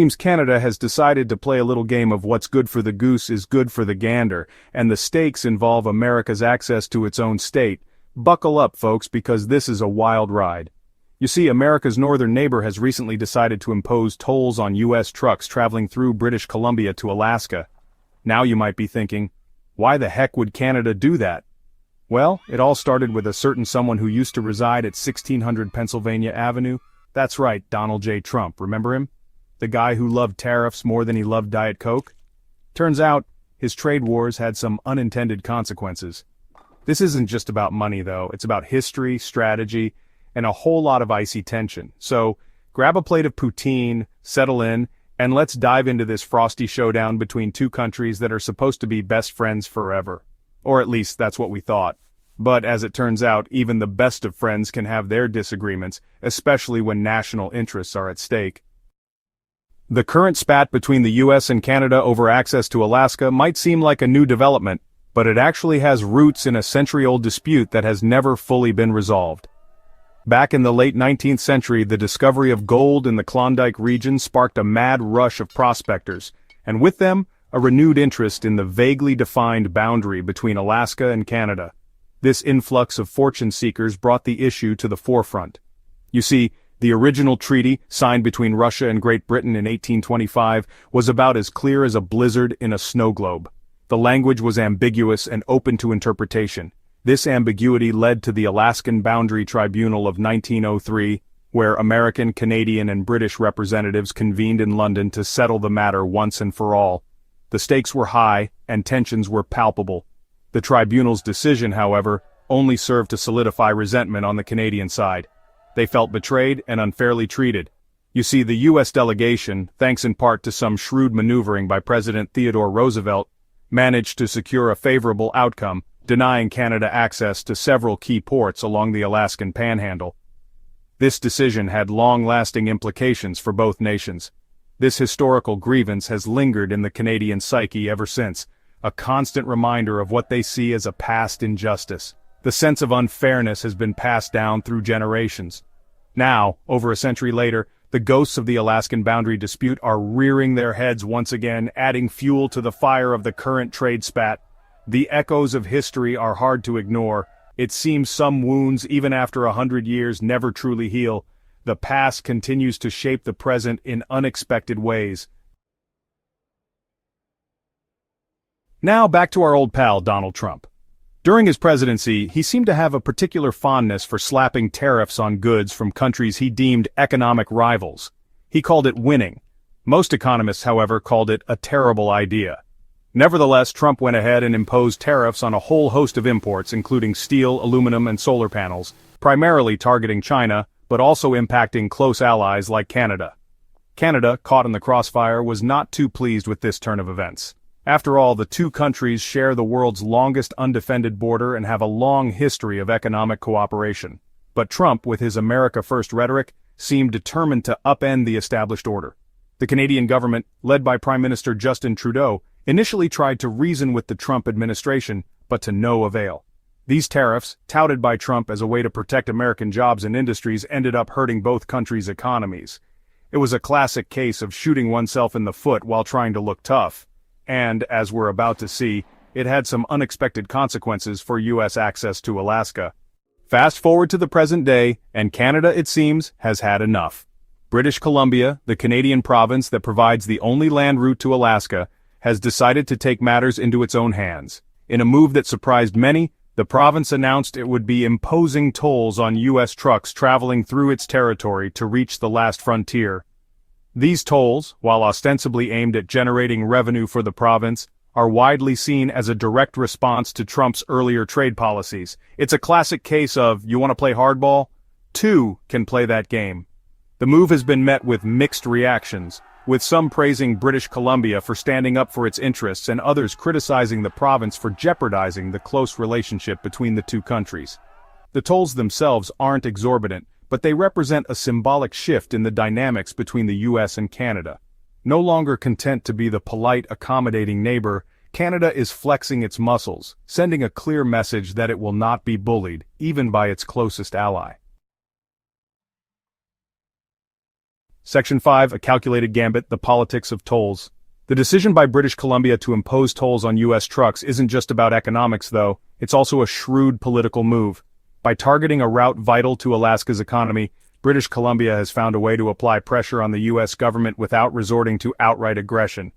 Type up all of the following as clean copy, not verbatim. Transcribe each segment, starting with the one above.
Seems Canada has decided to play a little game of what's good for the goose is good for the gander, and the stakes involve America's access to its own state. Buckle up, folks, because this is a wild ride. You see, America's northern neighbor has recently decided to impose tolls on U.S. trucks traveling through British Columbia to Alaska. Now you might be thinking, why the heck would Canada do that? Well, it all started with a certain someone who used to reside at 1600 Pennsylvania Avenue. That's right, Donald J. Trump, remember him? The guy who loved tariffs more than he loved Diet Coke? Turns out, his trade wars had some unintended consequences. This isn't just about money, though. It's about history, strategy, and a whole lot of icy tension. So, grab a plate of poutine, settle in, and let's dive into this frosty showdown between two countries that are supposed to be best friends forever. Or at least that's what we thought. But as it turns out, even the best of friends can have their disagreements, especially when national interests are at stake. The current spat between the U.S. and Canada over access to Alaska might seem like a new development, but it actually has roots in a century-old dispute that has never fully been resolved. Back in the late 19th century, the discovery of gold in the Klondike region sparked a mad rush of prospectors, and with them, a renewed interest in the vaguely defined boundary between Alaska and Canada. This influx of fortune seekers brought the issue to the forefront. You see, the original treaty, signed between Russia and Great Britain in 1825, was about as clear as a blizzard in a snow globe. The language was ambiguous and open to interpretation. This ambiguity led to the Alaskan Boundary Tribunal of 1903, where American, Canadian, and British representatives convened in London to settle the matter once and for all. The stakes were high, and tensions were palpable. The tribunal's decision, however, only served to solidify resentment on the Canadian side. They felt betrayed and unfairly treated. You see, the U.S. delegation, thanks in part to some shrewd maneuvering by President Theodore Roosevelt, managed to secure a favorable outcome, denying Canada access to several key ports along the Alaskan Panhandle. This decision had long-lasting implications for both nations. This historical grievance has lingered in the Canadian psyche ever since, a constant reminder of what they see as a past injustice. The sense of unfairness has been passed down through generations. Now, over a century later, the ghosts of the Alaskan boundary dispute are rearing their heads once again, adding fuel to the fire of the current trade spat. The echoes of history are hard to ignore. It seems some wounds, even after 100 years, never truly heal. The past continues to shape the present in unexpected ways. Now back to our old pal, Donald Trump. During his presidency, he seemed to have a particular fondness for slapping tariffs on goods from countries he deemed economic rivals. He called it winning. Most economists, however, called it a terrible idea. Nevertheless, Trump went ahead and imposed tariffs on a whole host of imports, including steel, aluminum, and solar panels, primarily targeting China, but also impacting close allies like Canada. Canada, caught in the crossfire, was not too pleased with this turn of events. After all, the two countries share the world's longest undefended border and have a long history of economic cooperation. But Trump, with his America First rhetoric, seemed determined to upend the established order. The Canadian government, led by Prime Minister Justin Trudeau, initially tried to reason with the Trump administration, but to no avail. These tariffs, touted by Trump as a way to protect American jobs and industries, ended up hurting both countries' economies. It was a classic case of shooting oneself in the foot while trying to look tough. And, as we're about to see, it had some unexpected consequences for U.S. access to Alaska. Fast forward to the present day, and Canada, it seems, has had enough. British Columbia, the Canadian province that provides the only land route to Alaska, has decided to take matters into its own hands. In a move that surprised many, the province announced it would be imposing tolls on U.S. trucks traveling through its territory to reach the last frontier. These tolls, while ostensibly aimed at generating revenue for the province, are widely seen as a direct response to Trump's earlier trade policies. It's a classic case of, you want to play hardball? Two can play that game. The move has been met with mixed reactions, with some praising British Columbia for standing up for its interests and others criticizing the province for jeopardizing the close relationship between the two countries. The tolls themselves aren't exorbitant, but they represent a symbolic shift in the dynamics between the U.S. and Canada. No longer content to be the polite, accommodating neighbor, Canada is flexing its muscles, sending a clear message that it will not be bullied, even by its closest ally. Section 5, a calculated gambit, the politics of tolls. The decision by British Columbia to impose tolls on U.S. trucks isn't just about economics, though, it's also a shrewd political move. By targeting a route vital to Alaska's economy, British Columbia has found a way to apply pressure on the U.S. government without resorting to outright aggression.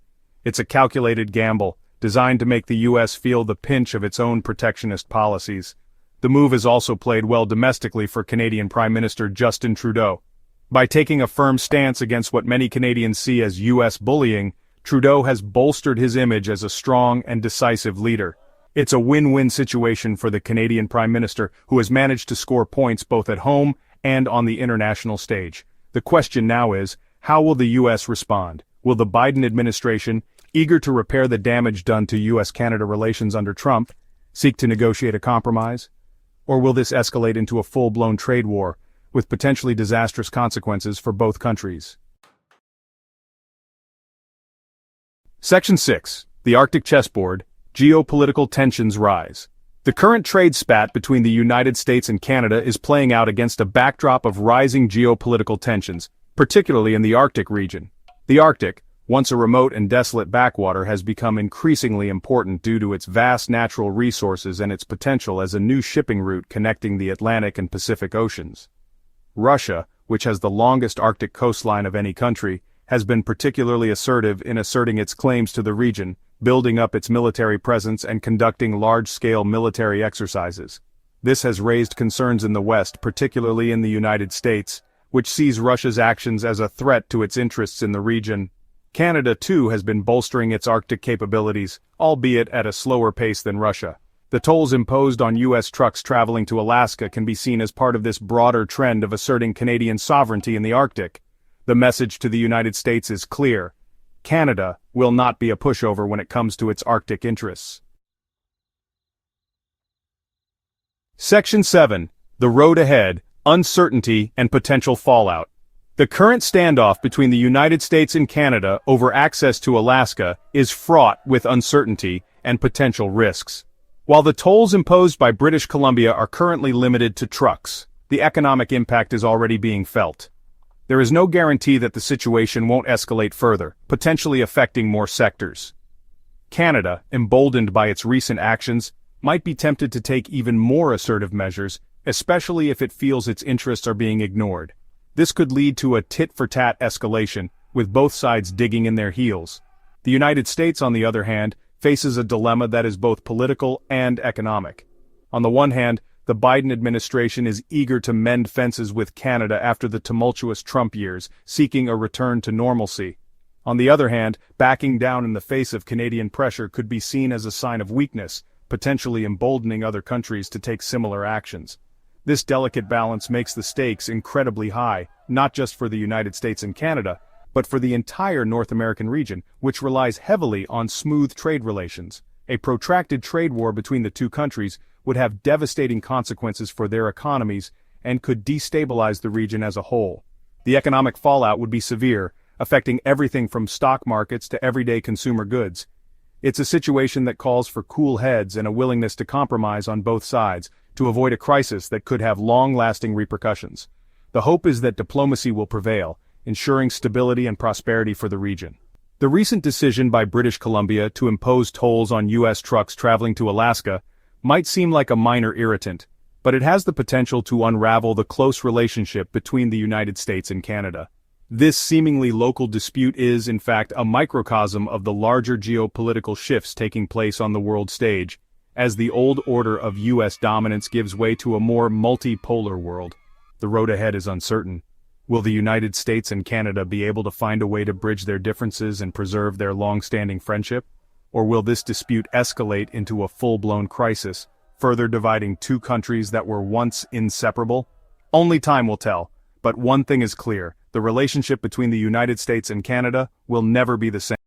It's a calculated gamble, designed to make the U.S. feel the pinch of its own protectionist policies. The move has also played well domestically for Canadian Prime Minister Justin Trudeau. By taking a firm stance against what many Canadians see as U.S. bullying, Trudeau has bolstered his image as a strong and decisive leader. It's a win-win situation for the Canadian Prime Minister, who has managed to score points both at home and on the international stage. The question now is, how will the U.S. respond? Will the Biden administration, eager to repair the damage done to U.S. Canada relations under Trump, seek to negotiate a compromise? Or will this escalate into a full-blown trade war, with potentially disastrous consequences for both countries? Section 6. The Arctic Chessboard. Geopolitical tensions rise. The current trade spat between the United States and Canada is playing out against a backdrop of rising geopolitical tensions, particularly in the Arctic region. The Arctic, once a remote and desolate backwater, has become increasingly important due to its vast natural resources and its potential as a new shipping route connecting the Atlantic and Pacific Oceans. Russia, which has the longest Arctic coastline of any country, has been particularly assertive in asserting its claims to the region, building up its military presence and conducting large-scale military exercises. This has raised concerns in the West, particularly in the United States, which sees Russia's actions as a threat to its interests in the region. Canada, too, has been bolstering its Arctic capabilities, albeit at a slower pace than Russia. The tolls imposed on U.S. trucks traveling to Alaska can be seen as part of this broader trend of asserting Canadian sovereignty in the Arctic. The message to the United States is clear. Canada will not be a pushover when it comes to its Arctic interests. Section 7. The road ahead, uncertainty and potential fallout. The current standoff between the United States and Canada over access to Alaska is fraught with uncertainty and potential risks. While the tolls imposed by British Columbia are currently limited to trucks, the economic impact is already being felt. There is no guarantee that the situation won't escalate further, potentially affecting more sectors. Canada, emboldened by its recent actions, might be tempted to take even more assertive measures, especially if it feels its interests are being ignored. This could lead to a tit-for-tat escalation, with both sides digging in their heels. The United States, on the other hand, faces a dilemma that is both political and economic. On the one hand, the Biden administration is eager to mend fences with Canada after the tumultuous Trump years, seeking a return to normalcy. On the other hand, backing down in the face of Canadian pressure could be seen as a sign of weakness, potentially emboldening other countries to take similar actions. This delicate balance makes the stakes incredibly high, not just for the United States and Canada, but for the entire North American region, which relies heavily on smooth trade relations. A protracted trade war between the two countries would have devastating consequences for their economies and could destabilize the region as a whole. The economic fallout would be severe, affecting everything from stock markets to everyday consumer goods. It's a situation that calls for cool heads and a willingness to compromise on both sides, to avoid a crisis that could have long-lasting repercussions. The hope is that diplomacy will prevail, ensuring stability and prosperity for the region. The recent decision by British Columbia to impose tolls on U.S. trucks traveling to Alaska might seem like a minor irritant, but it has the potential to unravel the close relationship between the United States and Canada. This seemingly local dispute is, in fact, a microcosm of the larger geopolitical shifts taking place on the world stage, as the old order of U.S. dominance gives way to a more multipolar world. The road ahead is uncertain. Will the United States and Canada be able to find a way to bridge their differences and preserve their long-standing friendship? Or will this dispute escalate into a full-blown crisis, further dividing two countries that were once inseparable? Only time will tell, but one thing is clear: the relationship between the United States and Canada will never be the same.